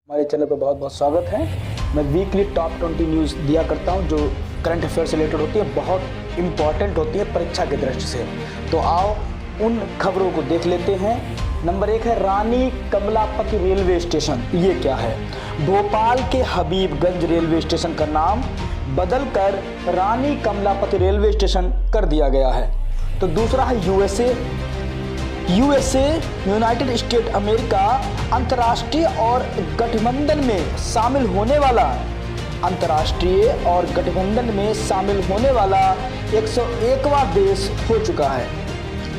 हमारे चैनल पर बहुत बहुत स्वागत है। मैं वीकली टॉप 20 न्यूज़ दिया करता हूं जो करंट अफेयर से रिलेटेड होती है, बहुत इंपॉर्टेंट होती है परीक्षा की दृष्टि से। तो आओ उन खबरों को देख लेते हैं। नंबर 1 है रानी कमलापति रेलवे स्टेशन। ये क्या है? भोपाल के हबीबगंज रेलवे स्टेशन का नाम बदलकर रानी कमलापति रेलवे स्टेशन कर दिया गया है। तो दूसरा है यूएसए यूनाइटेड स्टेट अमेरिका अंतर्राष्ट्रीय और गठबंधन में शामिल होने वाला 101वां देश हो चुका है,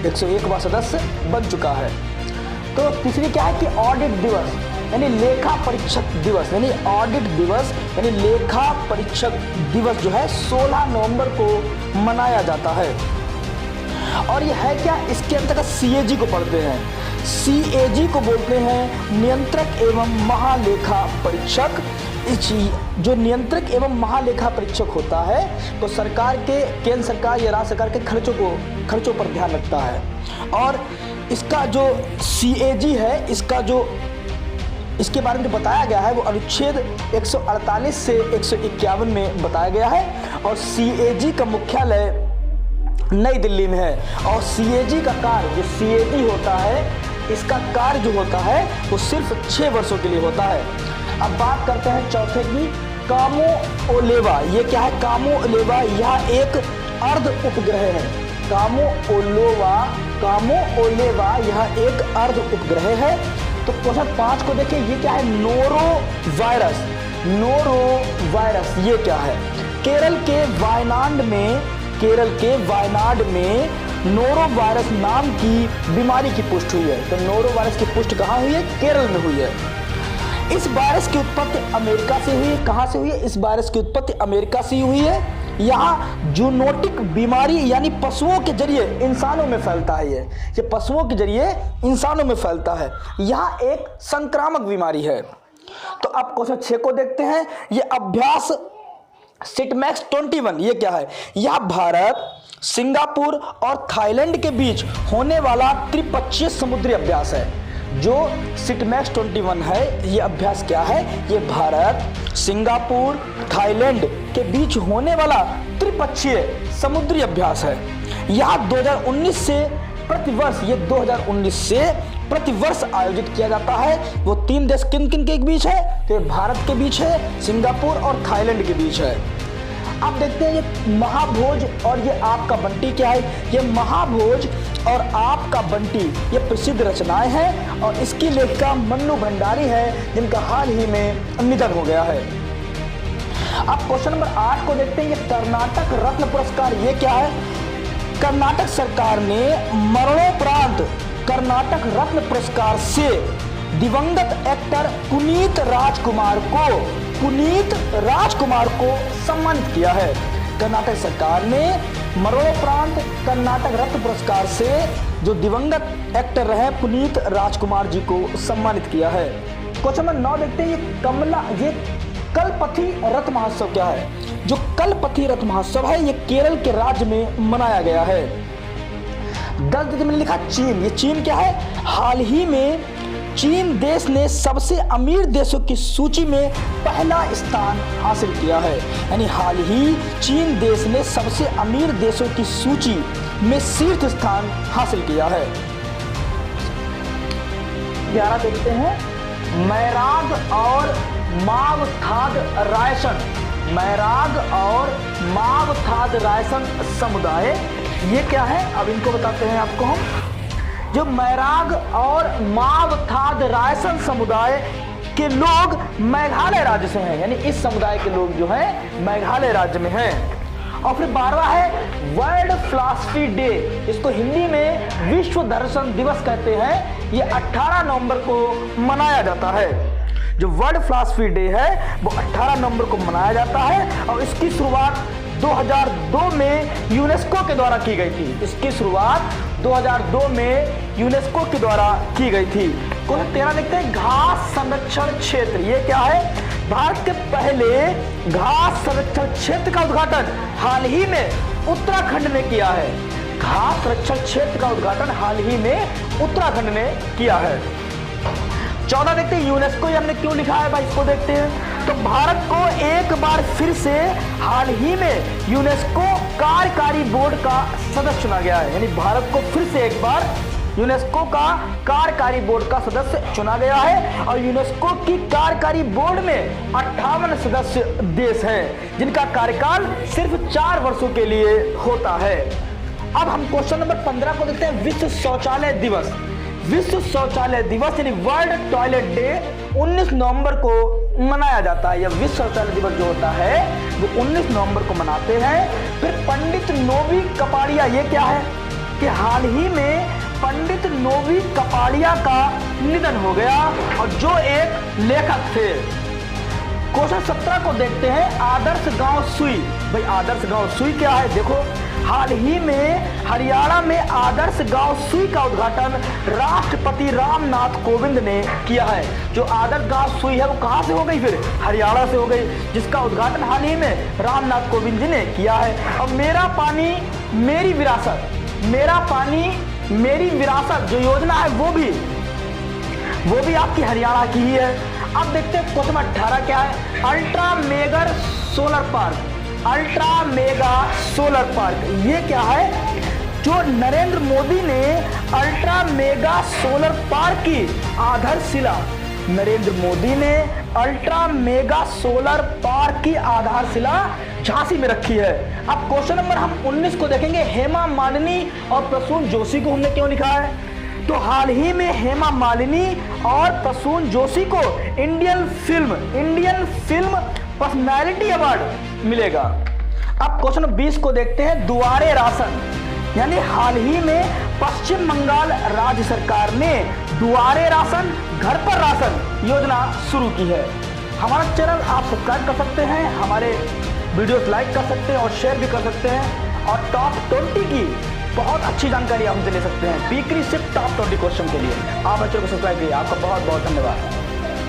101वां सदस्य बन चुका है। तो तीसरी क्या है कि ऑडिट दिवस यानी लेखा परीक्षक दिवस यानी ऑडिट दिवस यानी लेखा परीक्षक दिवस जो है 16 नवंबर को मनाया जाता है। और ये है क्या? इसके अंतर्गत सीएजी को पढ़ते हैं। सीएजी को बोलते हैं नियंत्रक एवं महालेखा परीक्षक। जो नियंत्रक एवं महालेखा परीक्षक होता है तो सरकार के, केंद्र सरकार या राज्य सरकार के खर्चों पर ध्यान रखता है। और इसका जो सीएजी है, इसके बारे में जो बताया गया है वो अनुच्छेद 148 से 151 में बताया गया है। और सीएजी का मुख्यालय नई दिल्ली में है। और सीएजी का कार्य, जो सीएजी होता है, इसका कार्य जो होता है वो सिर्फ 6 वर्षों के लिए होता है। अब बात करते हैं चौथे की, कामो ओलेवा। ये क्या है? कामो ओलेवा यह एक अर्ध उपग्रह है। कामो ओलेवा यह एक अर्ध उपग्रह है। तो क्वेश्चन 5 को देखिए, ये क्या है? नोरो वायरस ये क्या है? केरल के वायनाड में नोरो वायरस नाम की बीमारी की पुष्टि हुई है। तो नोरो वायरस की पुष्टि कहाँ हुई है? केरल में हुई है। इस वायरस की उत्पत्ति अमेरिका से हुई है। कहाँ से हुई है? इस वायरस की उत्पत्ति अमेरिका से हुई है। यहाँ जूनोटिक बीमारी यानी पशुओं के जरिए इंसानों में फैलता है। ये पशुओं के जरिए इंसानों में फैलता है। यहाँ एक संक्रामक बीमारी है। तो अब क्वेश्चन 6 को देखते हैं। ये अभ्यास सिटमैक्स 21 ये क्या है? यह भारत, सिंगापुर और थाईलैंड के बीच होने वाला त्रिपक्षीय समुद्री अभ्यास है। जो सिटमैक्स 21 है, ये अभ्यास क्या है? ये भारत, सिंगापुर, थाईलैंड के बीच होने वाला त्रिपक्षीय समुद्री अभ्यास है। यह 2019 से प्रतिवर्ष आयोजित किया जाता है। वो 3 देश किन किन के बीच है? तो भारत के बीच है, सिंगापुर और थाईलैंड के बीच है। अब देखते हैं ये महाभोज और ये आपका बंटी क्या है? ये महाभोज और आपका बंटी ये प्रसिद्ध रचनाएं हैं और इसकी लेखिका मन्नू भंडारी है, जिनका हाल ही में निधन हो गया है। अब क्वेश्चन नंबर 8 को देखते हैं। ये कर्नाटक रत्न पुरस्कार ये क्या है? कर्नाटक सरकार ने मरणोपरांत कर्नाटक रत्न पुरस्कार से दिवंगत एक्टर पुनीत राजकुमार को सम्मानित किया है। कर्नाटक सरकार ने मरणोपरांत कर्नाटक रत्न पुरस्कार से जो दिवंगत एक्टर रहे पुनीत राजकुमार जी को सम्मानित किया है। क्वेश्चन नंबर 9 देखते हैं। ये कलपथी रथ महोत्सव क्या है? जो कलपथी रथ महोत्सव है ये केरल के राज्य में मनाया गया है। 10 मैंने लिखा चीन। ये चीन क्या है? हाल ही में चीन देश ने सबसे अमीर देशों की सूची में पहला स्थान हासिल किया है। यानी हाल ही चीन देश ने सबसे अमीर देशों की सूची में शीर्ष स्थान हासिल किया है। 11 देखते हैं। मैराग और मावथाद रायसन समुदाय ये क्या है? अब इनको बताते हैं आपको हम। जो मैराग और मावथाद रायसन समुदाय के लोग मेघालय राज्य से हैं। यानी इस समुदाय के लोग जो हैं मेघालय राज्य में हैं। और फिर 12वां है वर्ल्ड फिलॉसफी डे। इसको हिंदी में विश्व दर्शन दिवस कहते हैं। ये 18 नवंबर को मनाया जाता है। जो वर्ल्ड फिलॉसफी डे है वो 18 नवंबर को मनाया जाता है। और इसकी शुरुआत 2002 में यूनेस्को के द्वारा की गई थी। इसकी शुरुआत 2002 में यूनेस्को के द्वारा की गई थी। क्वेश्चन 13 देखते हैं। घास संरक्षण क्षेत्र ये क्या है? भारत के पहले घास संरक्षण क्षेत्र का उद्घाटन हाल ही में उत्तराखंड ने किया है। घास संरक्षण क्षेत्र का उद्घाटन हाल ही में उत्तराखंड ने किया है। 14 देखते हैं यूनेस्को, ये हमने क्यों लिखा है भाई, इसको देखते हैं। तो भारत को एक बार फिर से हाल ही में यूनेस्को कार्यकारी बोर्ड का सदस्य चुना गया है, यानी भारत को फिर से एक बार यूनेस्को का कार्यकारी बोर्ड का सदस्य चुना गया है। और यूनेस्को की कार्यकारी बोर्ड में 58 सदस्य देश हैं, जिनका कार्यकाल सिर्फ 4 वर्षों के लिए होता है। अब हम क्वेश्चन नंबर 15 को देखते हैं। विश्व शौचालय दिवस। विश्व शौचालय दिवस यानी वर्ल्ड टॉयलेट डे 19 नवंबर को मनाया जाता है। यह विश्व शौचालय दिवस जो होता है वो 19 नवंबर को मनाते हैं। फिर पंडित नोवी कपाड़िया, ये क्या है कि हाल ही में पंडित नोवी कपाड़िया का निधन हो गया, और जो एक लेखक थे। क्वेश्चन 17 को देखते हैं। आदर्श गांव सुई। भाई आदर्श गांव सुई क्या है, देखो हाल ही में हरियाणा में आदर्श गांव सुई का उद्घाटन राष्ट्रपति रामनाथ कोविंद ने किया है। जो आदर्श गांव सुई है वो कहां से हो गई, फिर हरियाणा से हो गई, जिसका उद्घाटन हाल ही में रामनाथ कोविंद जी ने किया है। और मेरा पानी मेरी विरासत, मेरा पानी मेरी विरासत जो योजना है वो भी आपकी हरियाणा की ही है। अब देखते हैं क्वेश्चन 18 क्या है। Ultra mega solar park. Ultra mega solar park ये क्या है, जो नरेंद्र मोदी ने अल्ट्रा मेगा सोलर पार्क की आधारशिला, नरेंद्र मोदी ने अल्ट्रा मेगा सोलर पार्क की आधारशिला झांसी में रखी है। अब क्वेश्चन नंबर हम 19 को देखेंगे। हेमा मालिनी और प्रसून जोशी को हमने क्यों लिखा है, तो हाल ही में हेमा मालिनी और प्रसून जोशी को इंडियन फिल्म पर्सनैलिटी अवार्ड मिलेगा। अब क्वेश्चन 20 को देखते हैं। दुआरे राशन, यानी हाल ही में पश्चिम बंगाल राज्य सरकार ने दुआरे राशन, घर पर राशन योजना शुरू की है। हमारा चैनल आप सब्सक्राइब कर सकते हैं, हमारे वीडियोस लाइक कर सकते हैं और शेयर भी कर सकते हैं, और टॉप 20 की बहुत अच्छी जानकारी हमसे ले सकते हैं। वीकली सिर्फ टॉप 20 क्वेश्चन के लिए आप बच्चों को सब्सक्राइब कीजिए। आपका बहुत बहुत धन्यवाद।